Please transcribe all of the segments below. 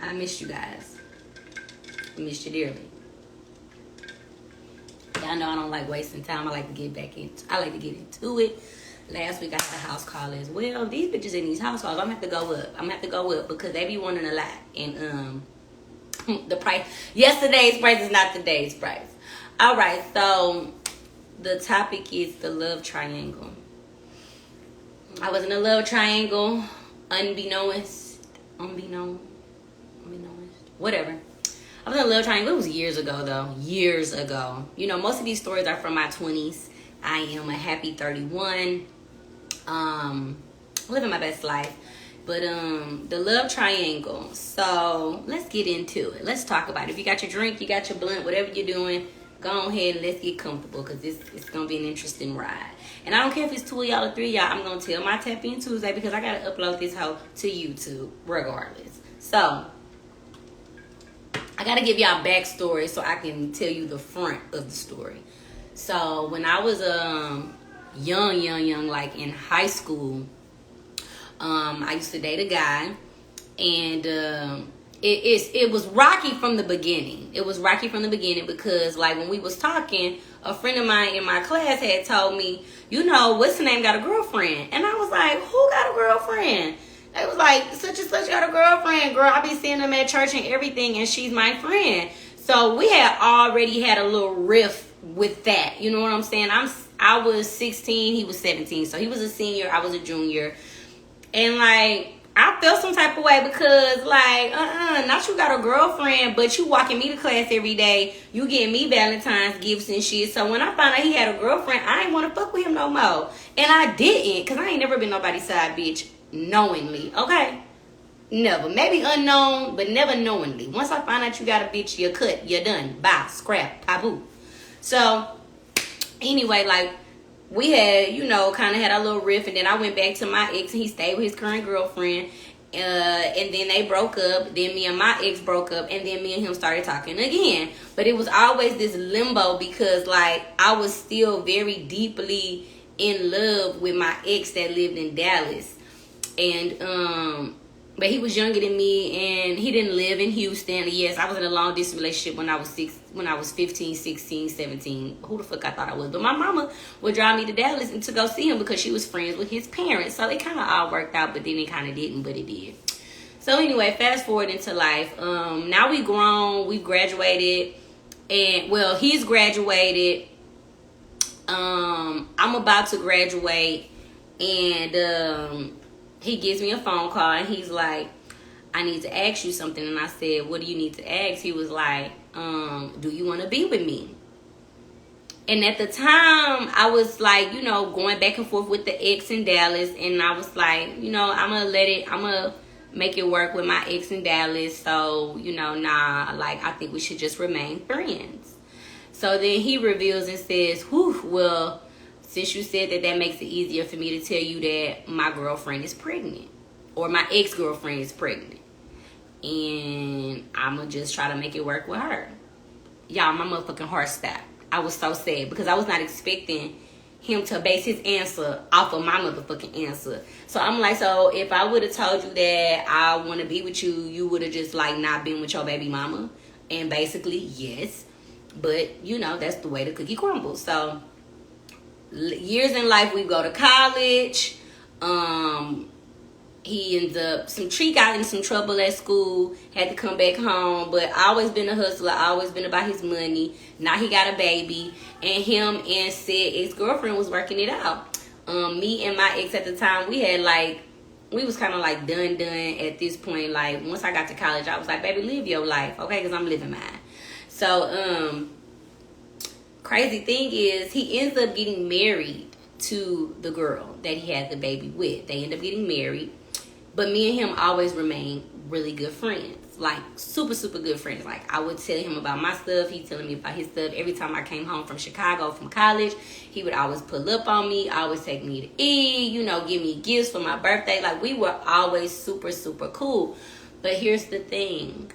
I missed you guys. I missed you dearly. Y'all know I don't like wasting time. I like to get into it. Last week I had a house call as well. These bitches in these house calls, I'm gonna have to go up because they be wanting a lot. And the price, yesterday's price is not today's price. All right, so the topic is the love triangle. I was in a love triangle, unbeknownst, whatever. I was in a love triangle. It was years ago, though. Years ago. You know, most of these stories are from my 20s. I am a happy 31. Living my best life. But the love triangle. So let's get into it. Let's talk about it. If you got your drink, you got your blunt, whatever you're doing, go ahead and let's get comfortable because it's going to be an interesting ride. And I don't care if it's 2 of y'all or 3 of y'all. I'm going to tell my TapIn Tuesday because I got to upload this hoe to YouTube regardless. So I got to give y'all backstory so I can tell you the front of the story. So when I was young, like in high school, I used to date a guy, and it was rocky from the beginning. It was rocky from the beginning because, like, when we was talking, a friend of mine in my class had told me, you know, what's the name got a girlfriend? And I was like, who got a girlfriend? They was like, such and such got a girlfriend, girl. I be seeing them at church and everything, and she's my friend. So we had already had a little riff with that. You know what I'm saying? I was 16, he was 17. So he was a senior, I was a junior. And, like, I felt some type of way because, like, not you got a girlfriend, but you walking me to class every day. You getting me Valentine's gifts and shit. So when I found out he had a girlfriend, I ain't want to fuck with him no more. And I didn't, because I ain't never been nobody's side bitch knowingly, okay? Never. Maybe unknown, but never knowingly. Once I find out you got a bitch, you're cut, you're done. Bye, scrap, taboo. So, anyway, like, we had, you know, kind of had a little riff, and then I went back to my ex, and he stayed with his current girlfriend, and then they broke up. Then me and my ex broke up, and then me and him started talking again. But it was always this limbo because, like, I was still very deeply in love with my ex that lived in Dallas, and but he was younger than me, and he didn't live in Houston. Yes, I was in a long distance relationship when I was 15, 16, 17. Who the fuck I thought I was? But my mama would drive me to Dallas and to go see him because she was friends with his parents. So it kind of all worked out, but then it kind of didn't, but it did. So anyway, fast forward into life. Now we grown, we've graduated, and well, he's graduated. I'm about to graduate, and he gives me a phone call, and he's like, I need to ask you something. And I said, what do you need to ask? He was like, do you want to be with me? And at the time, I was like, you know, going back and forth with the ex in Dallas. And I was like, you know, I'm going to make it work with my ex in Dallas. So, you know, nah, like, I think we should just remain friends. So then he reveals and says, whew, well, since you said that makes it easier for me to tell you that my girlfriend is pregnant. Or my ex-girlfriend is pregnant. And I'm going to just try to make it work with her. Y'all, my motherfucking heart stopped. I was so sad because I was not expecting him to base his answer off of my motherfucking answer. So I'm like, so if I would have told you that I want to be with you, you would have just, like, not been with your baby mama? And basically, yes. But, you know, that's the way the cookie crumbles. So years in life, we go to college. He ends up, got in some trouble at school, had to come back home, but I always been a hustler, I always been about his money. Now he got a baby, and him and said ex-girlfriend was working it out. Me and my ex at the time, we was kind of like done at this point. Like, once I got to college, I was like, baby, live your life, okay, because I'm living mine. So, crazy thing is, he ends up getting married to the girl that he had the baby with. They end up getting married. But me and him always remain really good friends. Like, super, super good friends. Like, I would tell him about my stuff. He's telling me about his stuff. Every time I came home from Chicago from college, he would always pull up on me, always take me to eat, you know, give me gifts for my birthday. Like, we were always super, super cool. But here's the thing.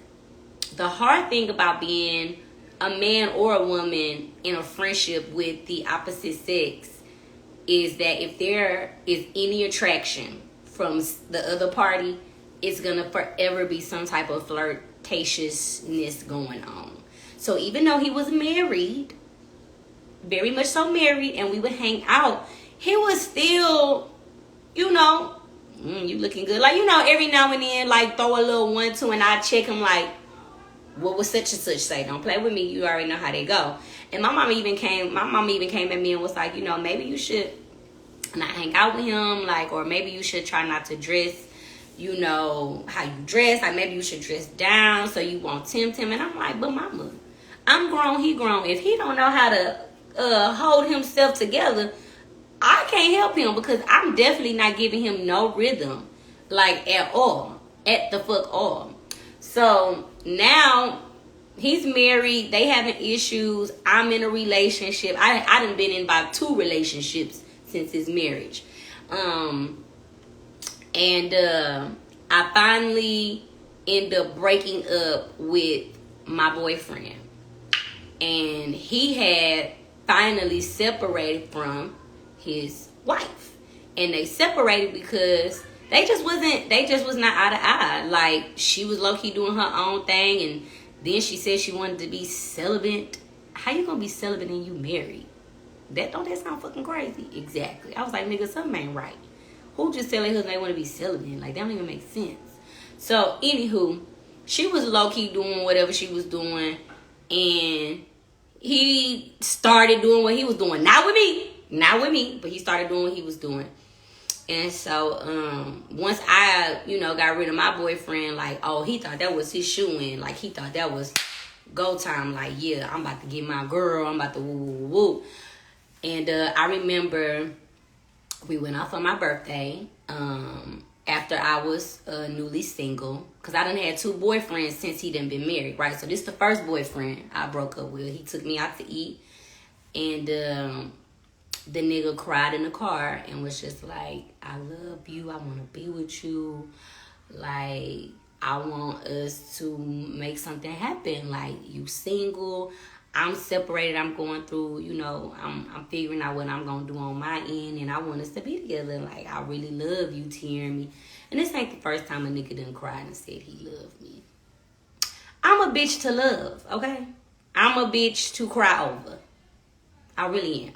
The hard thing about being a man or a woman in a friendship with the opposite sex is that if there is any attraction from the other party, it's gonna forever be some type of flirtatiousness going on. So even though he was married, very much so married, and we would hang out, he was still, you know, you looking good. Like, you know, every now and then, like, throw a little 1-2, and I check him like, what was such and such say? Don't play with me. You already know how they go. And my mama even came at me and was like, you know, maybe you should not hang out with him, like, or maybe you should try not to dress, you know, how you dress. Like, maybe you should dress down so you won't tempt him. And I'm like, but mama, I'm grown, he grown. If he don't know how to hold himself together, I can't help him, because I'm definitely not giving him no rhythm, like, at all. At the fuck all. So now he's married. They having issues. I'm in a relationship. I done been in about 2 relationships since his marriage. And I finally end up breaking up with my boyfriend. And he had finally separated from his wife. And they separated because they just was not eye to eye. Like, she was low-key doing her own thing, and then she said she wanted to be celibate. How you gonna be celibate and you married? Don't that sound fucking crazy? Exactly. I was like, nigga, something ain't right. Who just telling her they want to be celibate? Like, that don't even make sense. So, anywho, she was low-key doing whatever she was doing, and he started doing what he was doing. Not with me, but he started doing what he was doing. And so, once I, you know, got rid of my boyfriend, like, oh, he thought that was his shoe-in. Like, he thought that was go time. Like, yeah, I'm about to get my girl. I'm about to woo, woo, woo. And I remember we went out for my birthday after I was newly single. Because I done had 2 boyfriends since he done been married, right? So, this is the first boyfriend I broke up with. He took me out to eat. And the nigga cried in the car and was just like, I love you. I want to be with you. Like, I want us to make something happen. Like, you single. I'm separated. I'm going through, you know, I'm figuring out what I'm going to do on my end. And I want us to be together. Like, I really love you, Tiaramy. And this ain't the first time a nigga done cried and said he loved me. I'm a bitch to love, okay? I'm a bitch to cry over. I really am.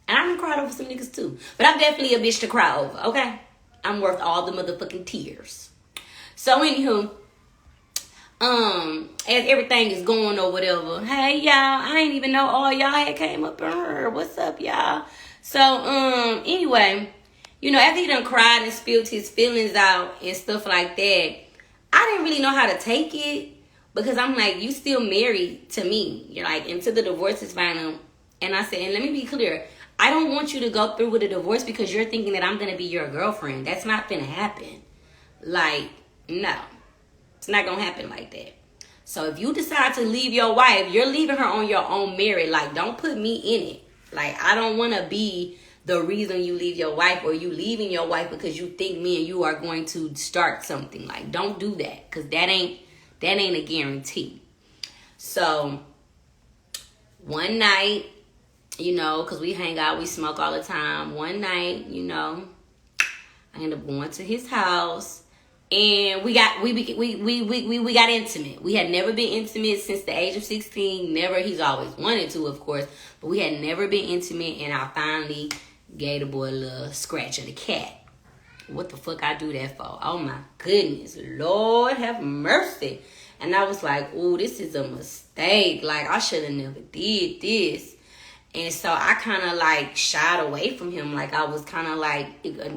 And I done cried over some niggas too. But I'm definitely a bitch to cry over, okay? I'm worth all the motherfucking tears. So, anywho, as everything is going or whatever, hey, y'all, I ain't even know all y'all had came up in here. What's up, y'all? So, anyway, you know, after he done cried and spilled his feelings out and stuff like that, I didn't really know how to take it, because I'm like, you still married to me. You're like, until the divorce is final. And I said, and let me be clear, I don't want you to go through with a divorce because you're thinking that I'm going to be your girlfriend. That's not going to happen. Like, no. It's not going to happen like that. So if you decide to leave your wife, you're leaving her on your own merit. Like, don't put me in it. Like, I don't want to be the reason you leave your wife, or you leaving your wife because you think me and you are going to start something. Like, don't do that, because that ain't a guarantee. So one night, you know, because we hang out, we smoke all the time. One night, you know, I ended up going to his house, and we got intimate. We had never been intimate since the age of 16. Never. He's always wanted to, of course, but we had never been intimate, and I finally gave the boy a little scratch of the cat. What the fuck I do that for? Oh my goodness, Lord have mercy. And I was like, ooh, this is a mistake. Like, I should have never did this. And so I kind of like shied away from him. Like, I was kind of like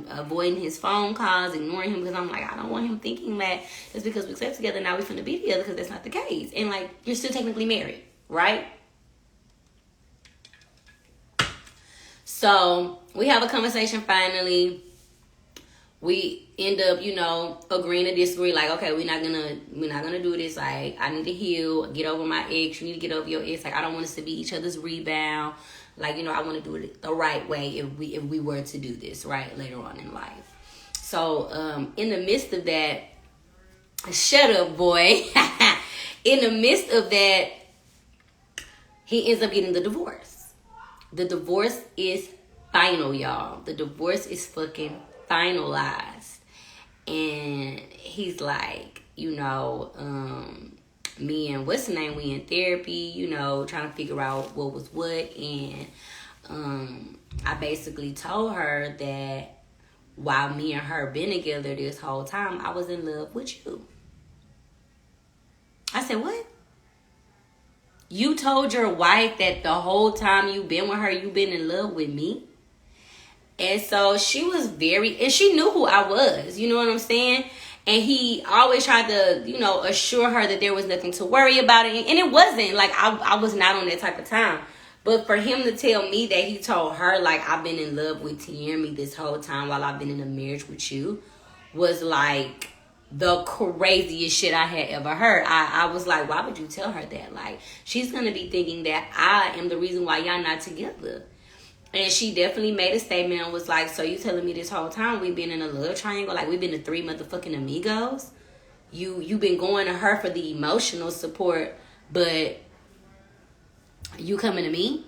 avoiding his phone calls, ignoring him, because I'm like, I don't want him thinking that just because we slept together, now we're finna be together, because that's not the case. And like, you're still technically married, right? So we have a conversation finally. We end up, you know, agreeing to disagree. Like, okay, we're not gonna do this. Like, I need to heal, get over my ex. You need to get over your ex. Like, I don't want us to be each other's rebound. Like, you know, I want to do it the right way if we were to do this, right, later on in life. So, in the midst of that, shut up, boy. In the midst of that, he ends up getting the divorce. The divorce is final, y'all. The divorce is fucking finalized. And he's like, me and what's the name, we in therapy, trying to figure out what was what. And I basically told her that while me and her been together this whole time, I was in love with you. I said, what? You told your wife that the whole time you been with her, you been in love with me? And so she was and she knew who I was, you know what I'm saying? And he always tried to, assure her that there was nothing to worry about. And it wasn't. Like, I was not on that type of time. But for him to tell me that he told her, like, I've been in love with Tiaramy this whole time while I've been in a marriage with you, was like the craziest shit I had ever heard. I was like, why would you tell her that? Like, she's going to be thinking that I am the reason why y'all not together. And she definitely made a statement and was like, so you telling me this whole time we've been in a love triangle? Like, we've been to 3 motherfucking amigos? You been going to her for the emotional support, but you coming to me?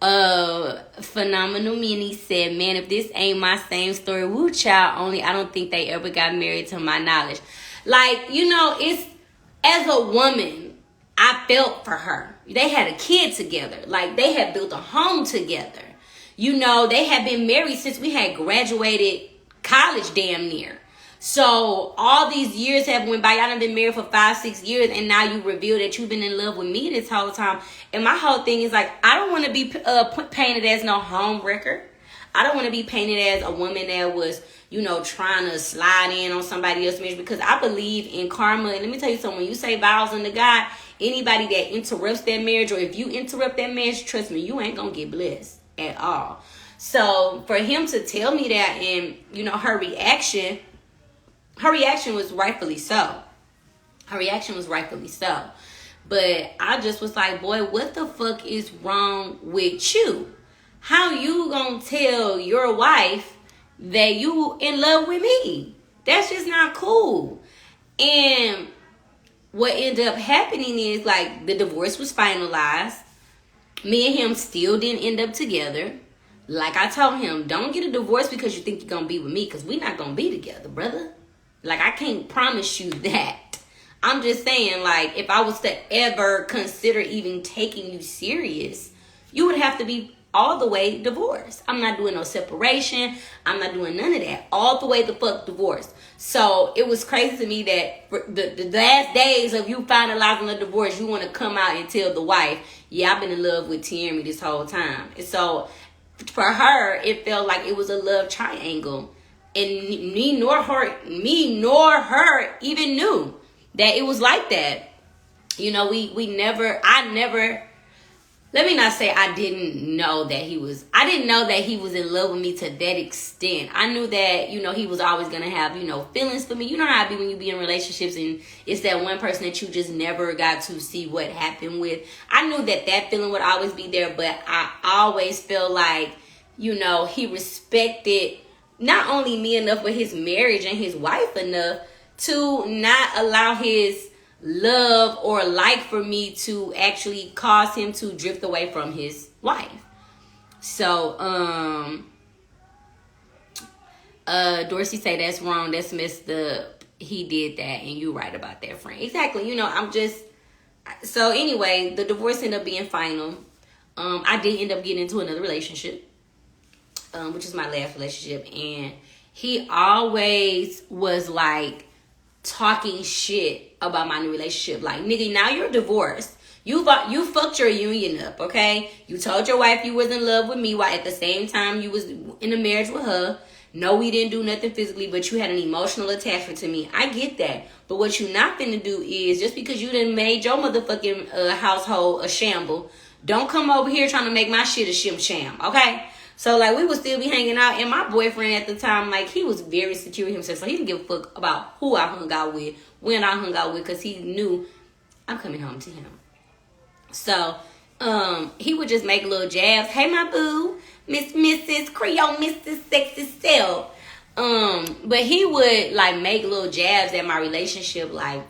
Phenomenal Minnie said, man, if this ain't my same story, woo child, only I don't think they ever got married to my knowledge. Like, it's, as a woman, I felt for her. They had a kid together. Like, they had built a home together. They had been married since we had graduated college damn near. So all these years have went by. Y'all done been married for 5-6 years, and now you reveal that you've been in love with me this whole time. And my whole thing is like, I don't want to be painted as no home wrecker. I don't want to be painted as a woman that was, trying to slide in on somebody else's marriage, because I believe in karma. And let me tell you something, when you say vows unto God, anybody that interrupts that marriage, or if you interrupt that marriage, trust me, you ain't gonna get blessed at all. So for him to tell me that, and her reaction was rightfully so. But I just was like, boy, what the fuck is wrong with you? How you gonna tell your wife that you in love with me? That's just not cool. And what ended up happening is, like, the divorce was finalized. Me and him still didn't end up together. Like I told him, don't get a divorce because you think you're going to be with me, because we're not going to be together, brother. Like, I can't promise you that. I'm just saying, like, if I was to ever consider even taking you serious, you would have to be all the way divorced. I'm not doing no separation. I'm not doing none of that. All the way the fuck divorced. So it was crazy to me that for the last days of you finalizing the divorce, you want to come out and tell the wife, yeah, I've been in love with Tiaramy this whole time. And so for her, it felt like it was a love triangle. And me nor her even knew that it was like that. Let me not say I didn't know that he was in love with me to that extent. I knew that, he was always going to have, feelings for me. You know how it be when you be in relationships and it's that one person that you just never got to see what happened with. I knew that feeling would always be there, but I always felt like, he respected not only me enough, but his marriage and his wife enough to not allow his love or like for me to actually cause him to drift away from his wife. So Dorsey say that's wrong, that's messed up, he did that, and you right about that, friend. Exactly. So anyway, the divorce ended up being final. I did end up getting into another relationship, which is my last relationship, and he always was like talking shit about my new relationship. Like, nigga, now you're divorced. You fucked your union up, okay? You told your wife you was in love with me while at the same time you was in a marriage with her. No, we didn't do nothing physically, but you had an emotional attachment to me. I get that. But what you not finna do is, just because you done made your motherfucking household a shamble, don't come over here trying to make my shit a sham, okay? So, like, we would still be hanging out. And my boyfriend at the time, like, he was very secure in himself. So, he didn't give a fuck about who I hung out with, when I hung out with, because he knew I'm coming home to him. So, he would just make little jabs. Hey, my boo, Mrs. Creole, Mrs. Sexy Self. But he would, like, make little jabs at my relationship, like,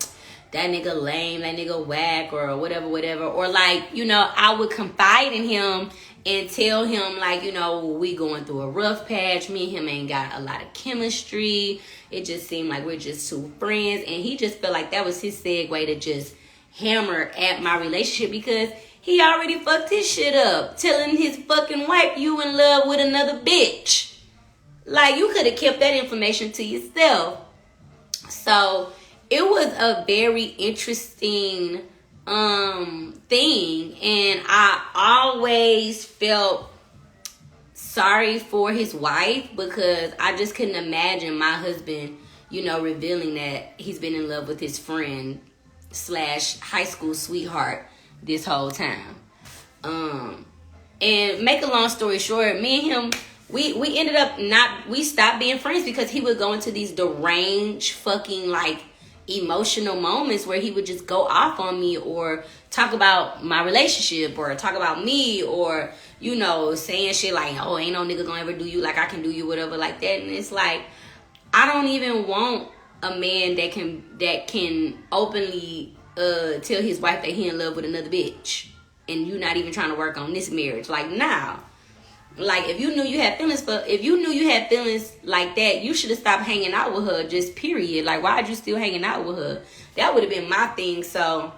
that nigga lame, that nigga whack, or whatever. Or, like, I would confide in him, and tell him, like, you know, we going through a rough patch. Me and him ain't got a lot of chemistry. It just seemed like we're just two friends. And he just felt like that was his segue to just hammer at my relationship, because he already fucked his shit up, telling his fucking wife you in love with another bitch. Like, you could have kept that information to yourself. So it was a very interesting thing, and I always felt sorry for his wife, because I just couldn't imagine my husband, you know, revealing that he's been in love with his friend / high school sweetheart this whole time. And make a long story short, me and him, we ended up we stopped being friends, because he would go into these deranged fucking like emotional moments where he would just go off on me, or talk about my relationship, or talk about me, or, you know, saying shit like, oh, ain't no nigga gonna ever do you like I can do you, whatever, like that. And it's like, I don't even want a man that can openly tell his wife that he in love with another bitch, and you not even trying to work on this marriage. Like, nah. Like, if you knew you had feelings like that, you should have stopped hanging out with her, just period. Like, why'd you still hanging out with her? That would have been my thing. So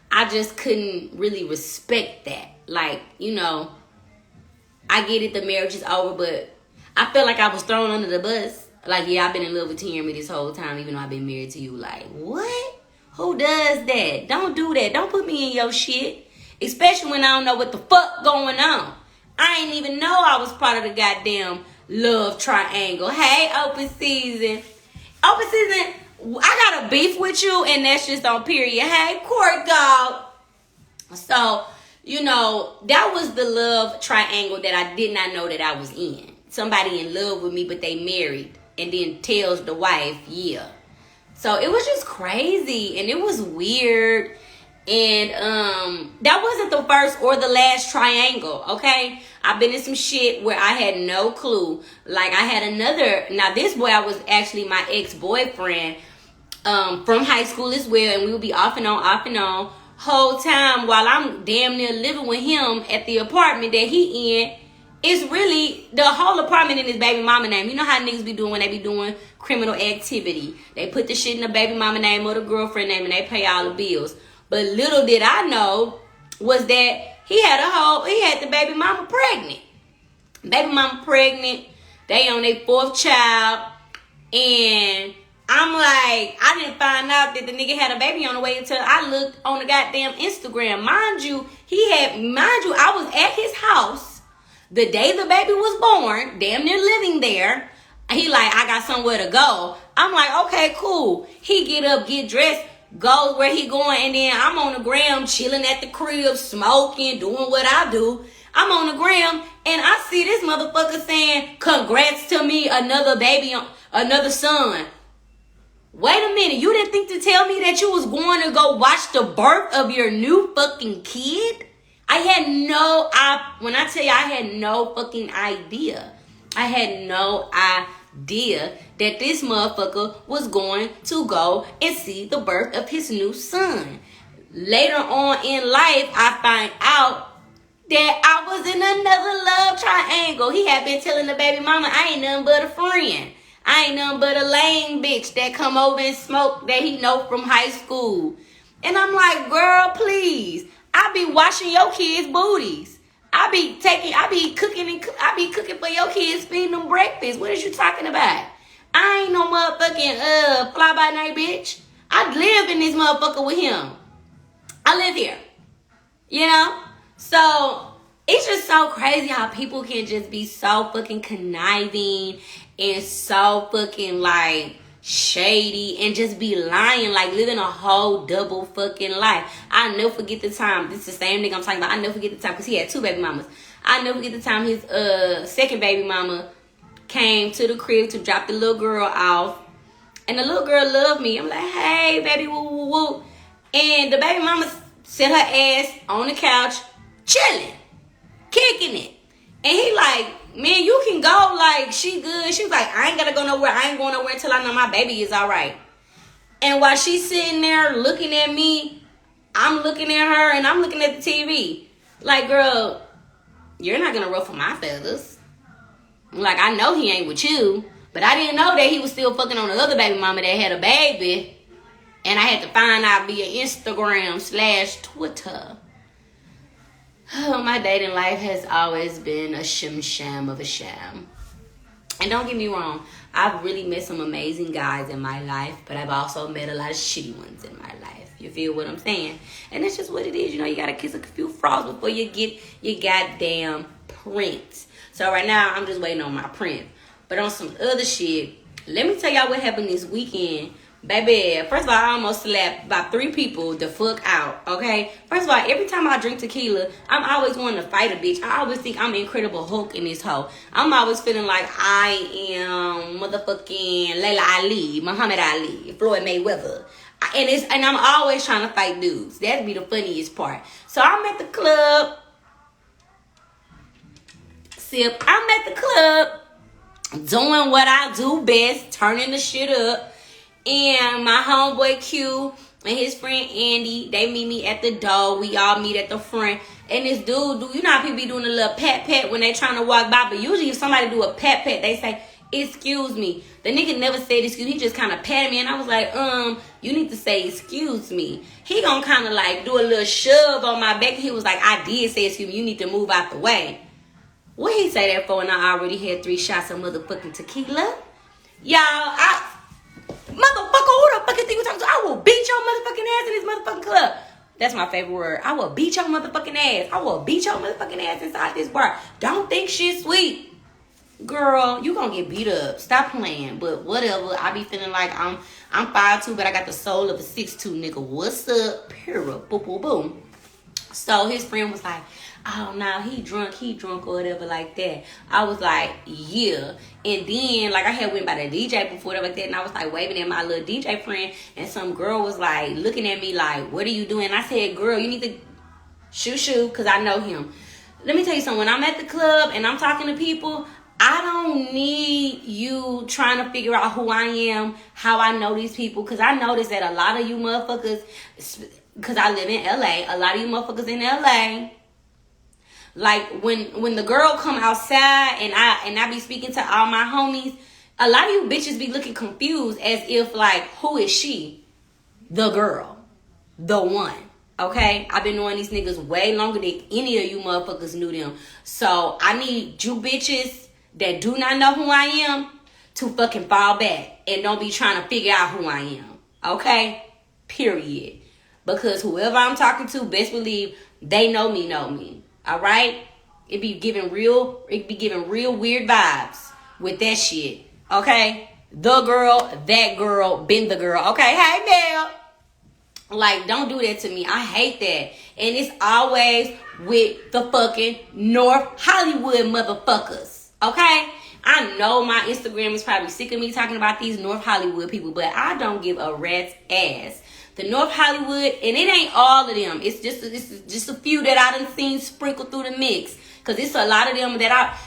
I just couldn't really respect that. Like, you know, I get it, the marriage is over, but I felt like I was thrown under the bus. Like, yeah, I've been in love with Tiaramy this whole time, even though I've been married to you. Like, what? Who does that? Don't do that. Don't put me in your shit. Especially when I don't know what the fuck going on. I ain't even know I was part of the goddamn love triangle. Hey, open season. Open season, I got a beef with you, and that's just on period. Hey, court dog. So, you know, that was the love triangle that I did not know that I was in. Somebody in love with me, but they married, and then tells the wife, yeah. So it was just crazy, and it was weird. And that wasn't the first or the last triangle, okay? I've been in some shit where I had no clue. Like, I had another, now this boy, I was actually my ex-boyfriend from high school as well, and we would be off and on whole time while I'm damn near living with him at the apartment that he in. It's really the whole apartment in his baby mama name. You know how niggas be doing when they be doing criminal activity. They put the shit in the baby mama name or the girlfriend name, and they pay all the bills. But little did I know was that he had the baby mama pregnant. Baby mama pregnant. They on their 4th child. And I'm like, I didn't find out that the nigga had a baby on the way until I looked on the goddamn Instagram. Mind you, I was at his house the day the baby was born, damn near living there. He like, I got somewhere to go. I'm like, okay, cool. He get up, get dressed, goes where he going, and then I'm on the gram chilling at the crib, smoking, doing what I do. I'm on the gram, and I see this motherfucker saying, congrats to me, another baby, another son. Wait a minute, you didn't think to tell me that you was going to go watch the birth of your new fucking kid? When I tell you, I had no fucking idea. I had no idea that this motherfucker was going to go and see the birth of his new son. Later on in life, I find out that I was in another love triangle. He had been telling the baby mama, I ain't nothing but a friend. I ain't nothing but a lame bitch that come over and smoke that he know from high school. And I'm like, girl, please. I be washing your kids' booties. I be cooking for your kids, feeding them breakfast. What is you talking about? I ain't no motherfucking fly by night bitch. I live in this motherfucker with him. I live here. You know? So it's just so crazy how people can just be so fucking conniving and so fucking like shady and just be lying, like living a whole double fucking life. I never forget the time. This is the same nigga I'm talking about. I never forget the time because he had 2 baby mamas. I never forget the time his second baby mama came to the crib to drop the little girl off, and the little girl loved me. I'm like, hey baby, woo woo woo, and the baby mama set her ass on the couch, chilling, kicking it, and he like, man, you can go, like, she good. She was like, I ain't gotta go nowhere. I ain't going nowhere until I know my baby is all right. And while she's sitting there looking at me, I'm looking at her and I'm looking at the TV. Like, girl, You're not gonna ruffle my feathers. Like, I know he ain't with you, but I didn't know that he was still fucking on the other baby mama that had a baby. And I had to find out via Instagram/Twitter. Oh, my dating life has always been a sham of a sham. And don't get me wrong, I've really met some amazing guys in my life, but I've also met a lot of shitty ones in my life. You feel what I'm saying? And that's just what it is. You know, you gotta kiss a few frogs before you get your goddamn prince. So right now, I'm just waiting on my prince. But on some other shit, let me tell y'all what happened this weekend. Baby, first of all, I almost slapped about 3 people the fuck out, okay? First of all, every time I drink tequila, I'm always wanting to fight a bitch. I always think I'm Incredible Hulk in this hoe. I'm always feeling like I am motherfucking Layla Ali, Muhammad Ali, Floyd Mayweather. And I'm always trying to fight dudes. That'd be the funniest part. So I'm at the club. I'm at the club doing what I do best, turning the shit up. And my homeboy Q and his friend Andy, they meet me at the door. We all meet at the front. And this dude, you know how people be doing a little pat when they trying to walk by. But usually if somebody do a pat, they say, excuse me. The nigga never said excuse me. He just kind of patted me. And I was like, you need to say excuse me. He gonna kind of like do a little shove on my back. He was like, I did say excuse me. You need to move out the way. What he say that for? And I already had 3 shots of motherfucking tequila. Y'all, motherfucker, who the fucking thing you talking to? I will beat your motherfucking ass in this motherfucking club. That's my favorite word. I will beat your motherfucking ass. I will beat your motherfucking ass inside this bar. Don't think shit sweet. Girl, you gonna get beat up. Stop playing. But whatever. I be feeling like I'm 5'2", but I got the soul of a 6'2", nigga. What's up? Period. Boom, boom, boom. So his friend was like, oh, no, he drunk or whatever like that. I was like, yeah. And then, like, I had went by the DJ before, like that, and I was, like, waving at my little DJ friend, and some girl was, like, looking at me like, what are you doing? And I said, girl, you need to shoo, because I know him. Let me tell you something. When I'm at the club and I'm talking to people, I don't need you trying to figure out who I am, how I know these people, because I noticed that a lot of you motherfuckers, because I live in LA, a lot of you motherfuckers in LA, like when the girl come outside and I be speaking to all my homies, a lot of you bitches be looking confused as if like, who is she? The girl. The one. Okay? I've been knowing these niggas way longer than any of you motherfuckers knew them. So I need you bitches that do not know who I am to fucking fall back and don't be trying to figure out who I am. Okay? Period. Because whoever I'm talking to, best believe they know me. All right? It be giving real weird vibes with that shit. Okay? The girl, that girl, been the girl. Okay? Hey, Mel. Like, don't do that to me. I hate that. And it's always with the fucking North Hollywood motherfuckers. Okay? I know my Instagram is probably sick of me talking about these North Hollywood people, but I don't give a rat's ass. The North Hollywood, and it ain't all of them. It's just a few that I done seen sprinkled through the mix. Because it's a lot of them that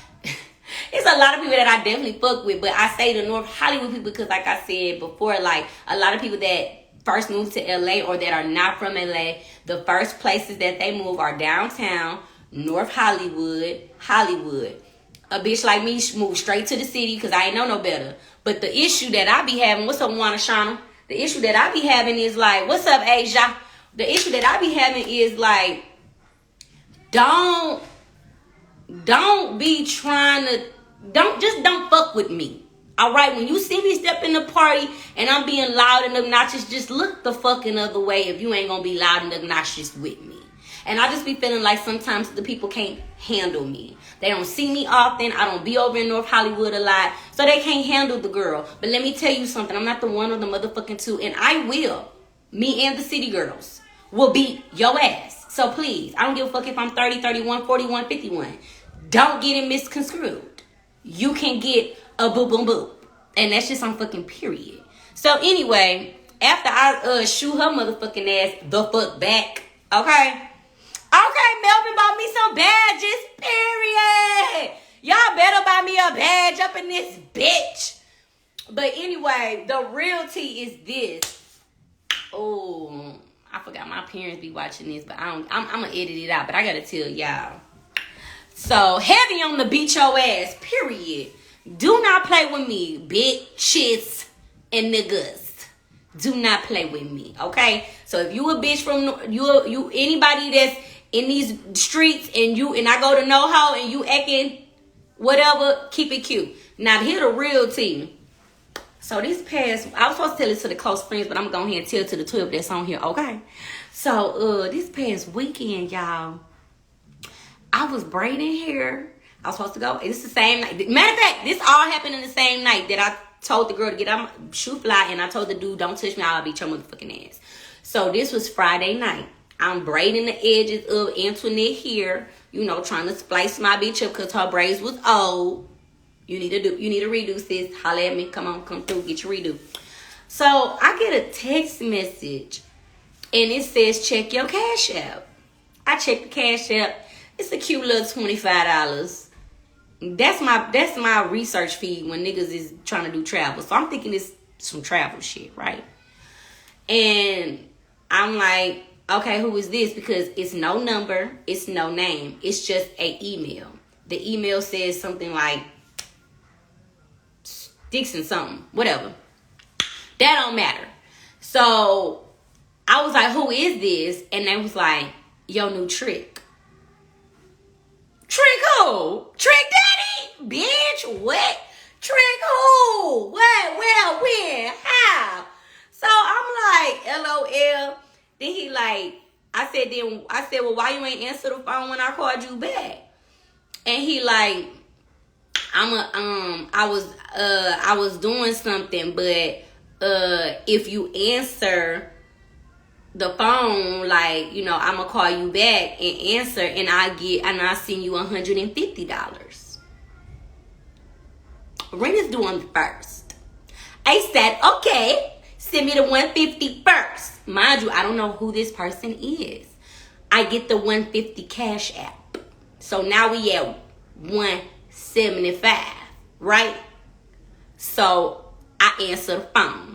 it's a lot of people that I definitely fuck with. But I say the North Hollywood people because, like I said before, like a lot of people that first moved to LA or that are not from LA, the first places that they move are downtown, North Hollywood. A bitch like me moved straight to the city because I ain't know no better. But the issue that I be having, what's up, Juana Shauna? The issue that I be having is like, what's up, Asia? The issue that I be having is like, don't be trying to, don't fuck with me. All right, when you see me step in the party and I'm being loud and obnoxious, just look the fucking other way if you ain't gonna be loud and obnoxious with me. And I just be feeling like sometimes the people can't handle me. They don't see me often. I don't be over in North Hollywood a lot. So they can't handle the girl. But let me tell you something. I'm not the one or the motherfucking two. And I will. Me and the city girls will beat your ass. So please, I don't give a fuck if I'm 30, 31, 41, 51. Don't get it misconstrued. You can get a boop, boom, boop. And that's just on fucking period. So anyway, after I shoot her motherfucking ass the fuck back, okay? Okay, Melvin bought me some badges, period. Y'all better buy me a badge up in this bitch. But anyway, the real tea is this. Oh, I forgot my parents be watching this, but I'm going to edit it out. But I got to tell y'all. So heavy on the beat your ass, period. Do not play with me, bitches and niggas. Do not play with me, okay? So if you a bitch from you anybody that's in these streets and I go to NoHo and you acting whatever, keep it cute. Now here the real tea. So this past, I was supposed to tell it to the close friends, but I'm going ahead and tell it to the 12 that's on here, okay? So this past weekend, y'all, I was braiding hair. I was supposed to go. It's the same night. Matter of fact, this all happened in the same night that I told the girl to get out my shoe fly, and I told the dude, don't touch me, I'll beat your motherfucking ass. So this was Friday night. I'm braiding the edges of Antoinette hair, you know, trying to splice my bitch up because her braids was old. You need to redo, sis. Holla at me. Come through, get your redo. So I get a text message and it says, check your Cash App. I check the Cash App. It's a cute little $25. That's my research fee when niggas is trying to do travel. So I'm thinking it's some travel shit, right? And I'm like, okay, who is this? Because it's no number, it's no name. It's just an email. The email says something like Dixon something, whatever. That don't matter. So I was like, who is this? And they was like, your new trick. Trick who? Trick daddy? Bitch, what? Trick who? What? Where? When? How? So I'm like, LOL. Then he like, I said, well, why you ain't answer the phone when I called you back? And he like, I was doing something, but if you answer the phone, like, you know, I'ma call you back and answer, and I send you $150. Rent is due on the 1st. I said, okay, send me the $150 first. Mind you, I don't know who this person is. I get the $150 Cash App. So now we at $175, right? So I answer the phone.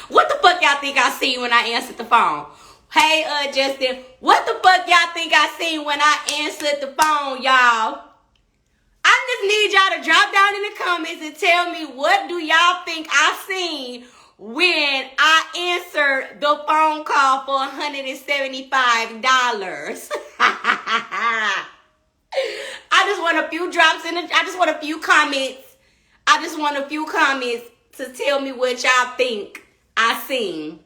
What the fuck y'all think I seen when I answered the phone? Hey, Justin, what the fuck y'all think I seen when I answered the phone, y'all? I just need y'all to drop down in the comments and tell me what do y'all think I seen when I answered the phone call for $175. I just want a few drops I just want a few comments. I just want a few comments to tell me what y'all think I seen.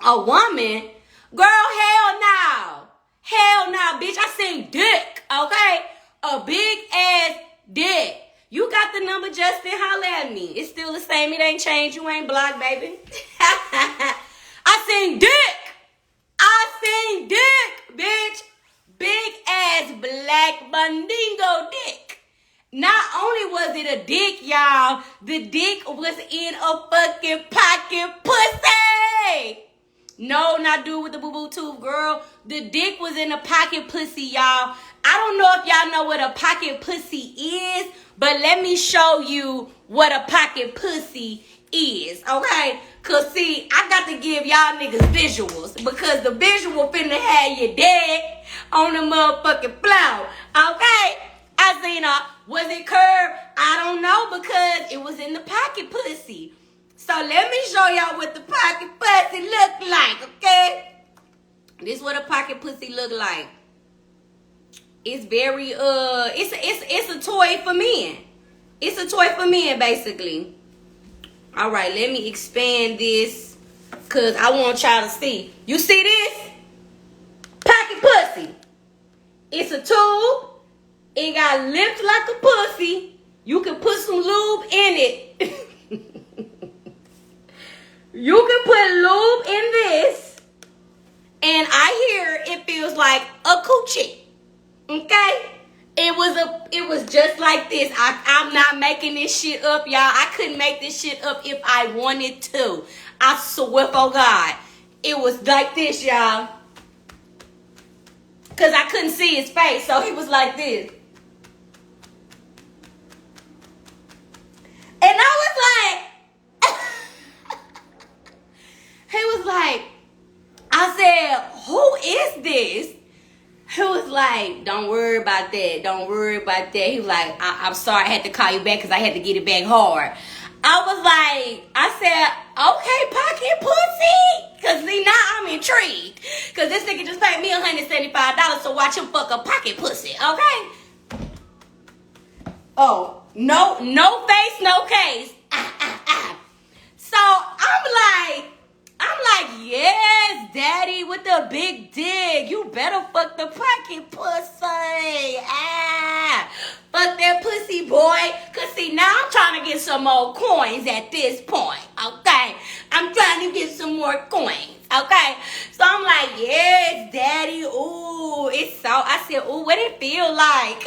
A woman? Girl, hell no. Hell no, bitch. I seen dick, okay? A big ass dick. You got the number, Justin? Holla at me. It's still the same. It ain't changed. You ain't blocked, baby. I seen dick. I seen dick, bitch. Big ass black bandingo dick. Not only was it a dick, y'all, the dick was in a fucking pocket pussy. No, not do with the boo-boo tooth, girl. The dick was in a pocket pussy, y'all. I don't know if y'all know what a pocket pussy is, but let me show you what a pocket pussy is, okay? Because, see, I got to give y'all niggas visuals because the visual finna have you dead on the motherfucking floor, okay? I seen her. Was it curved? I don't know because it was in the pocket pussy. So let me show y'all what the pocket pussy look like, okay? This is what a pocket pussy look like. It's very it's a toy for men. It's a toy for men, basically. All right, let me expand this because I want y'all to see. You see this? Pocket pussy. It's a tube. It got lips like a pussy. You can put some lube in it. You can put lube in this. And I hear it feels like a coochie. Okay? It was just like this. I'm not making this shit up, y'all. I couldn't make this shit up if I wanted to. I swear for God. It was like this, y'all. Because I couldn't see his face, so he was like this. And I was like, he was like, I said, who is this? He was like, don't worry about that. Don't worry about that. He was like, I'm sorry I had to call you back because I had to get it back hard. I was like, I said, okay, pocket pussy. Because see, now I'm intrigued. Because this nigga just paid me $175 to watch him fuck a pocket pussy, okay? Oh, no face, no case. So I'm like, yes, daddy, with the big dick. You better fuck the pocket pussy. Fuck that pussy, boy. Cause see, now I'm trying to get some more coins at this point, okay? I'm trying to get some more coins, okay? So I'm like, yes, daddy. Ooh, it's so, I said, ooh, what it feel like?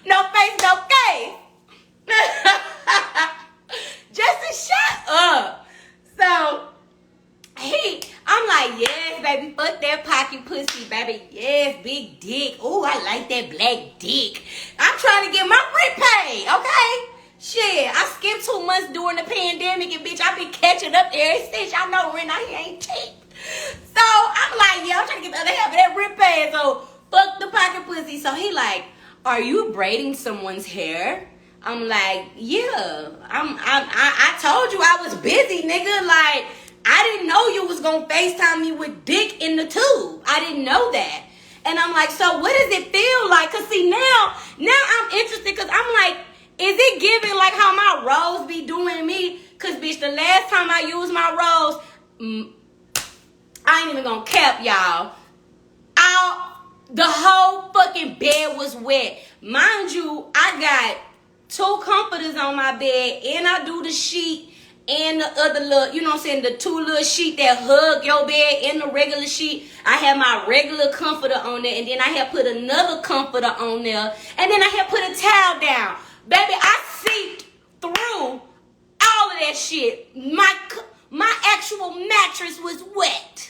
No face, no case. Just to shut up. So I'm like, yes, baby, fuck that pocket pussy, baby. Yes, big dick. Ooh, I like that black dick. I'm trying to get my rent paid, okay? Shit, I skipped 2 months during the pandemic, and bitch, I been catching up ever since. Y'all know rent out here ain't cheap. So I'm like, yeah, I'm trying to get the other half of that rent paid. So fuck the pocket pussy. So he like, are you braiding someone's hair? I'm like, yeah. I told you I was busy, nigga. Like, I didn't know you was gonna FaceTime me with dick in the tube. I didn't know that. And I'm like, so what does it feel like? Cause see, now I'm interested, cause I'm like, is it giving like how my rose be doing me? Cause bitch, the last time I used my rose, I ain't even gonna cap y'all. The whole fucking bed was wet. Mind you, I got 2 comforters on my bed, and I do the sheet and the other little, you know what I'm saying, the 2 little sheet that hug your bed and the regular sheet. I had my regular comforter on there, and then I had put another comforter on there, and then I had put a towel down. Baby, I seeped through all of that shit. My actual mattress was wet.